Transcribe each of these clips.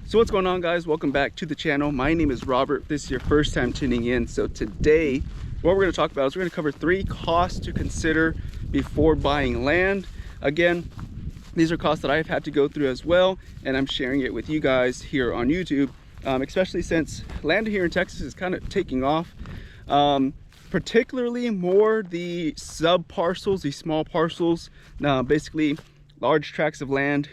So what's going on, guys? Welcome back to the channel. My name is Robert. If this is your first time tuning in. So today what we're going to talk about is we're going to cover 3 costs to consider before buying land. Again, these are costs that I've had to go through as well, and I'm sharing it with you guys here on YouTube, especially since land here in Texas is kind of taking off, particularly more the sub parcels, these small parcels. Now basically large tracts of land,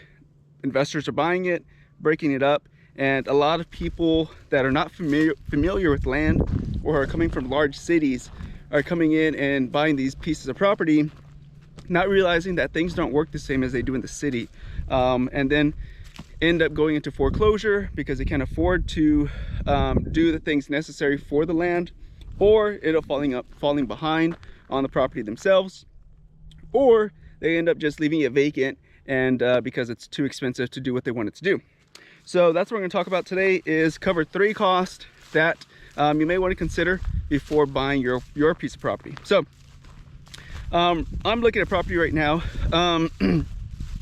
investors are buying it, breaking it up, and a lot of people that are not familiar with land or are coming from large cities are coming in and buying these pieces of property, not realizing that things don't work the same as they do in the city, and then end up going into foreclosure because they can't afford to do the things necessary for the land, or end up falling behind on the property themselves, or they end up just leaving it vacant and because it's too expensive to do what they want it to do. So that's what we're going to talk about today, is cover 3 costs that you may want to consider before buying your piece of property. So I'm looking at property right now. Some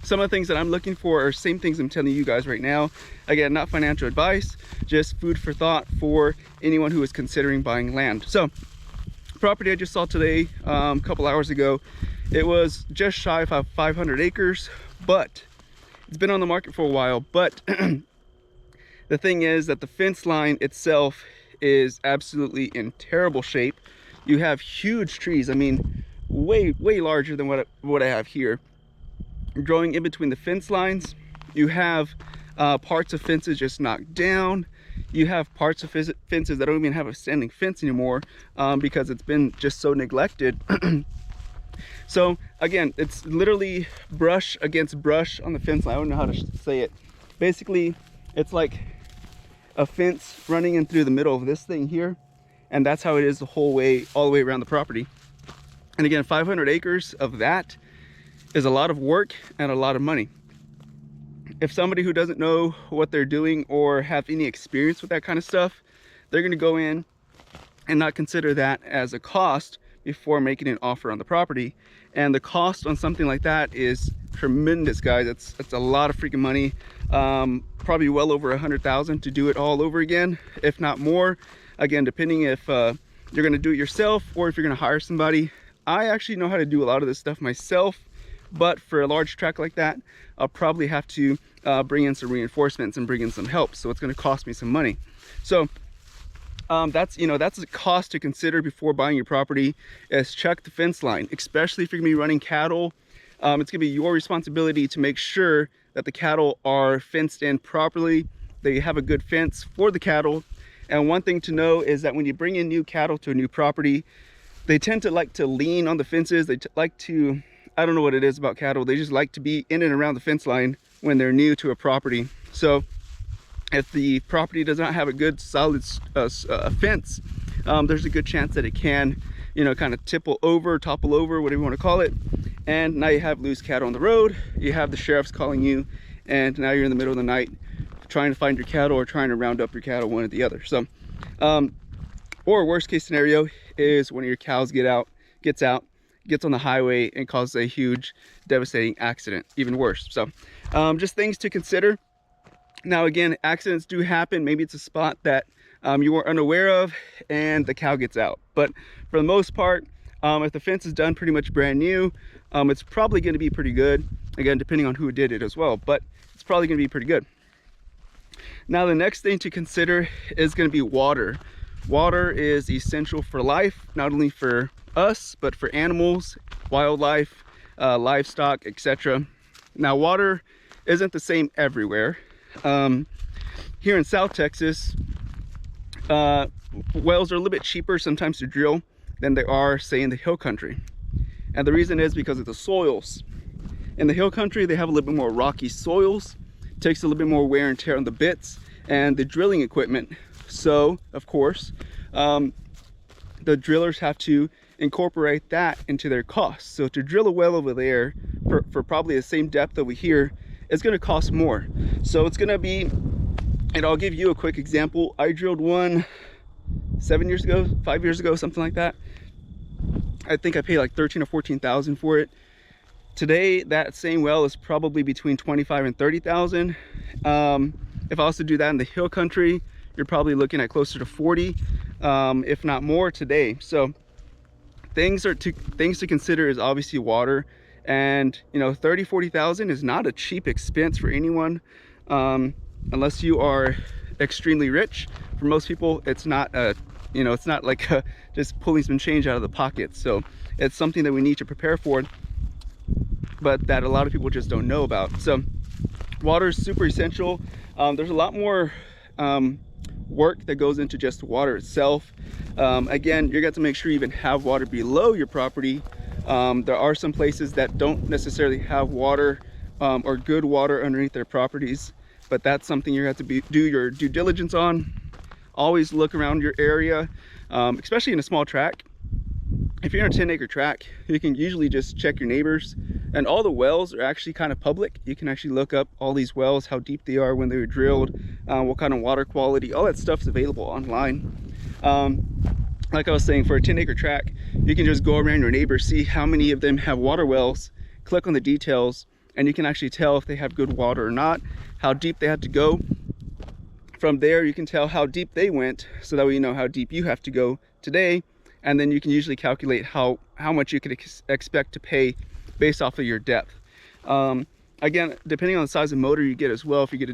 of the things that I'm looking for are same things I'm telling you guys right now. Again, not financial advice, just food for thought for anyone who is considering buying land. So property I just saw today, a couple hours ago, it was just shy of 500 acres, but it's been on the market for a while. But the thing is that the fence line itself is absolutely in terrible shape. You have huge trees, I mean way larger than what I have here, growing in between the fence lines. You have parts of fences just knocked down. You have parts of fences that don't even have a standing fence anymore because it's been just so neglected. So again, it's literally brush against brush on the fence line. I don't know how to say it. Basically, it's like a fence running in through the middle of this thing here, and that's how it is all the way around the property. And again, 500 acres of that is a lot of work and a lot of money. If somebody who doesn't know what they're doing or have any experience with that kind of stuff, they're going to go in and not consider that as a cost before making an offer on the property. And the cost on something like that is tremendous, guys. It's a lot of freaking money. Probably well over 100,000 to do it all over again, if not more. Again, depending if you're going to do it yourself or if you're going to hire somebody. I actually know how to do a lot of this stuff myself, but for a large tract like that, I'll probably have to bring in some reinforcements and bring in some help, so it's going to cost me some money. So that's a cost to consider before buying your property, is check the fence line, especially if you're gonna be running cattle. It's gonna be your responsibility to make sure that the cattle are fenced in properly, that you have a good fence for the cattle. And one thing to know is that when you bring in new cattle to a new property, they tend to like to lean on the fences. They like to, I don't know what it is about cattle, they just like to be in and around the fence line when they're new to a property. So if the property does not have a good solid fence, there's a good chance that it can, kind of topple over, whatever you want to call it. And now you have loose cattle on the road. You have the sheriffs calling you, and now you're in the middle of the night trying to find your cattle or trying to round up your cattle, one or the other. So, or worst case scenario is one of your cows gets on the highway and causes a huge, devastating accident, even worse. So, just things to consider. Now again, accidents do happen. Maybe it's a spot that you were unaware of and the cow gets out. But for the most part, if the fence is done pretty much brand new, it's probably going to be pretty good. Again, depending on who did it as well, but it's probably going to be pretty good. Now the next thing to consider is going to be water. Water is essential for life, not only for us, but for animals, wildlife, livestock, etc. Now water isn't the same everywhere. Here in South Texas, wells are a little bit cheaper sometimes to drill than they are, say, in the hill country. And the reason is because of the soils. In the hill country, they have a little bit more rocky soils. It takes a little bit more wear and tear on the bits and the drilling equipment. So, of course, the drillers have to incorporate that into their costs. So to drill a well over there for probably the same depth over here, it's going to cost more. So it's going to be, and I'll give you a quick example. I drilled one 7 years ago, 5 years ago, something like that. I think I paid like 13 or 14,000 for it. Today, that same well is probably between 25 and 30,000. If I was to do that in the hill country, you're probably looking at closer to 40, if not more today. So things to consider is obviously water. And you know, 30,000-40,000 is not a cheap expense for anyone, unless you are extremely rich. For most people, it's not you know, it's not like just pulling some change out of the pocket. So it's something that we need to prepare for, but that a lot of people just don't know about. So water is super essential. There's a lot more work that goes into just water itself. Again, you're going to make sure you even have water below your property. There are some places that don't necessarily have water or good water underneath their properties, but that's something you have to do your due diligence on. Always look around your area, especially in a small tract. If you're in a 10-acre tract, you can usually just check your neighbors, and all the wells are actually kind of public. You can actually look up all these wells, how deep they are, when they were drilled, what kind of water quality, all that stuff's available online. Like I was saying, for a 10-acre tract, you can just go around your neighbors, see how many of them have water wells, click on the details, and you can actually tell if they have good water or not, how deep they had to go. From there, you can tell how deep they went, so that way you know how deep you have to go today. And then you can usually calculate how much you could expect to pay based off of your depth. Again, depending on the size of motor you get as well, if you get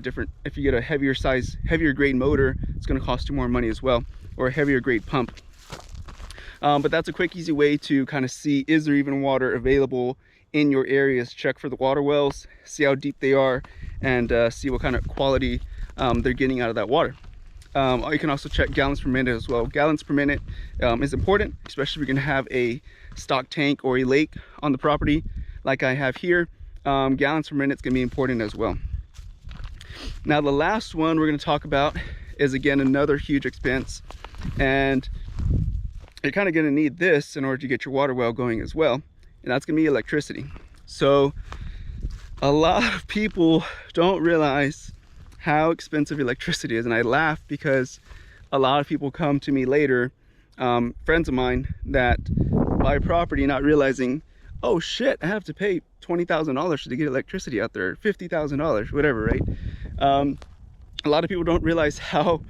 a heavier grade motor, it's going to cost you more money as well, or a heavier grade pump. But that's a quick, easy way to kind of see, is there even water available in your areas? Check for the water wells, see how deep they are, and see what kind of quality they're getting out of that water. You can also check gallons per minute as well. Gallons per minute is important, especially if you're going to have a stock tank or a lake on the property like I have here. Gallons per minute is going to be important as well. Now the last one we're going to talk about is, again, another huge expense, and you're kind of going to need this in order to get your water well going as well, and that's going to be electricity. So a lot of people don't realize how expensive electricity is, and I laugh because a lot of people come to me later, friends of mine, that buy property not realizing, oh shit, I have to pay $20,000 to get electricity out there, $50,000, whatever, right? A lot of people don't realize how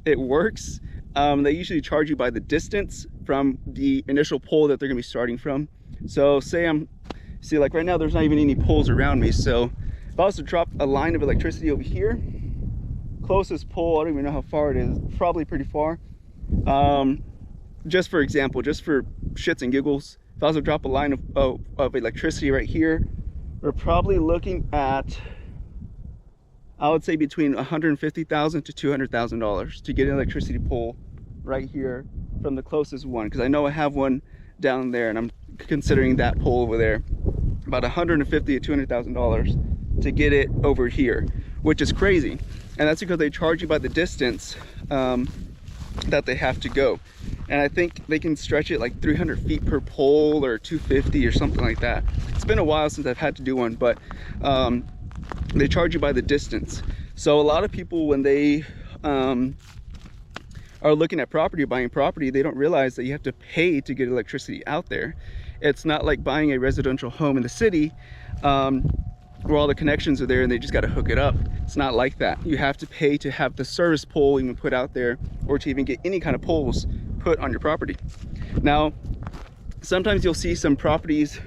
it works. They usually charge you by the distance from the initial pole that they're gonna be starting from. So see, like right now there's not even any poles around me, so if I was to drop a line of electricity over here, closest pole, I don't even know how far it is, probably pretty far. Just for example, just for shits and giggles, if I was to drop a line of electricity right here, we're probably looking at, I would say, between $150,000 to $200,000 to get an electricity pole right here from the closest one, because I know I have one down there and I'm considering that pole over there. About $150,000 to $200,000 to get it over here, which is crazy. And that's because they charge you by the distance that they have to go. And I think they can stretch it like 300 feet per pole or 250 or something like that. It's been a while since I've had to do one, but they charge you by the distance. So a lot of people, when they are looking at property, buying property, they don't realize that you have to pay to get electricity out there. It's not like buying a residential home in the city where all the connections are there and they just got to hook it up. It's not like that. You have to pay to have the service pole even put out there, or to even get any kind of poles put on your property. Now, sometimes you'll see some properties,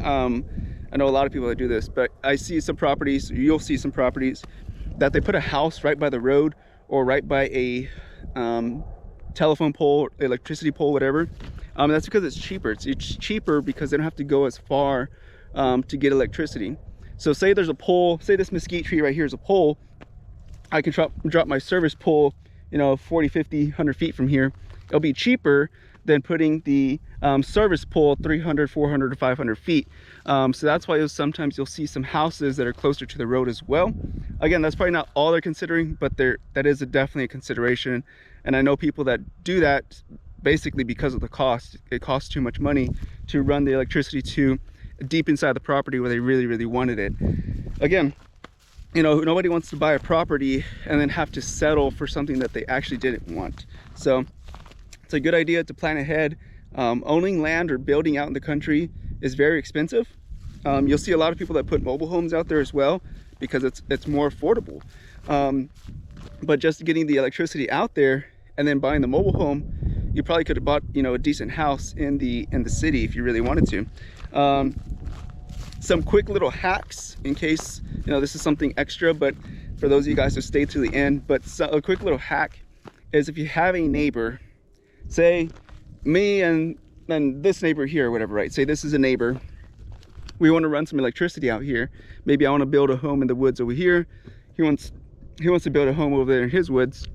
I know a lot of people that do this, but I see some properties, you'll see some properties that they put a house right by the road or right by a telephone pole, electricity pole, whatever. That's because it's cheaper. It's cheaper because they don't have to go as far to get electricity. So say there's a pole, say this mesquite tree right here is a pole, I can drop my service pole, 40, 50, 100 feet from here. It'll be cheaper than putting the service pole 300, 400, or 500 feet. So that's why sometimes you'll see some houses that are closer to the road as well. Again, that's probably not all they're considering, but that is definitely a consideration. And I know people that do that basically because of the cost. It costs too much money to run the electricity to deep inside the property where they really, really wanted it. Again, nobody wants to buy a property and then have to settle for something that they actually didn't want. So it's a good idea to plan ahead. Owning land or building out in the country is very expensive. You'll see a lot of people that put mobile homes out there as well because it's more affordable. But just getting the electricity out there and then buying the mobile home, you probably could have bought, you know, a decent house in the city if you really wanted to. Some quick little hacks in case, you know, this is something extra, but for those of you guys who stayed to the end. But a quick little hack is if you have a neighbor, say me and this neighbor here or whatever, right? Say this is a neighbor. We want to run some electricity out here. Maybe I want to build a home in the woods over here. He wants to build a home over there in his woods.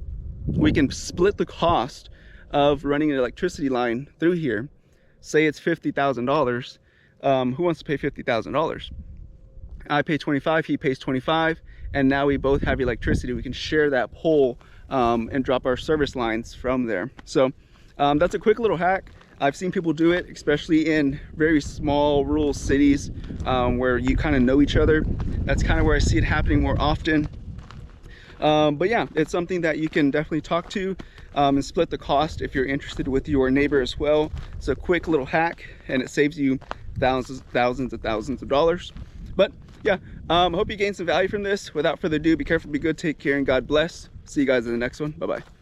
We can split the cost of running an electricity line through here. Say it's $50,000. Who wants to pay $50,000? I pay 25, he pays 25, and now we both have electricity. We can share that pole and drop our service lines from there. So that's a quick little hack. I've seen people do it, especially in very small rural cities where you kind of know each other. That's kind of where I see it happening more often. But yeah, it's something that you can definitely talk to and split the cost if you're interested with your neighbor as well. It's a quick little hack and it saves you thousands of dollars. But yeah, I hope you gained some value from this. Without further ado, be careful, be good, take care, and God bless. See you guys in the next one. Bye-bye.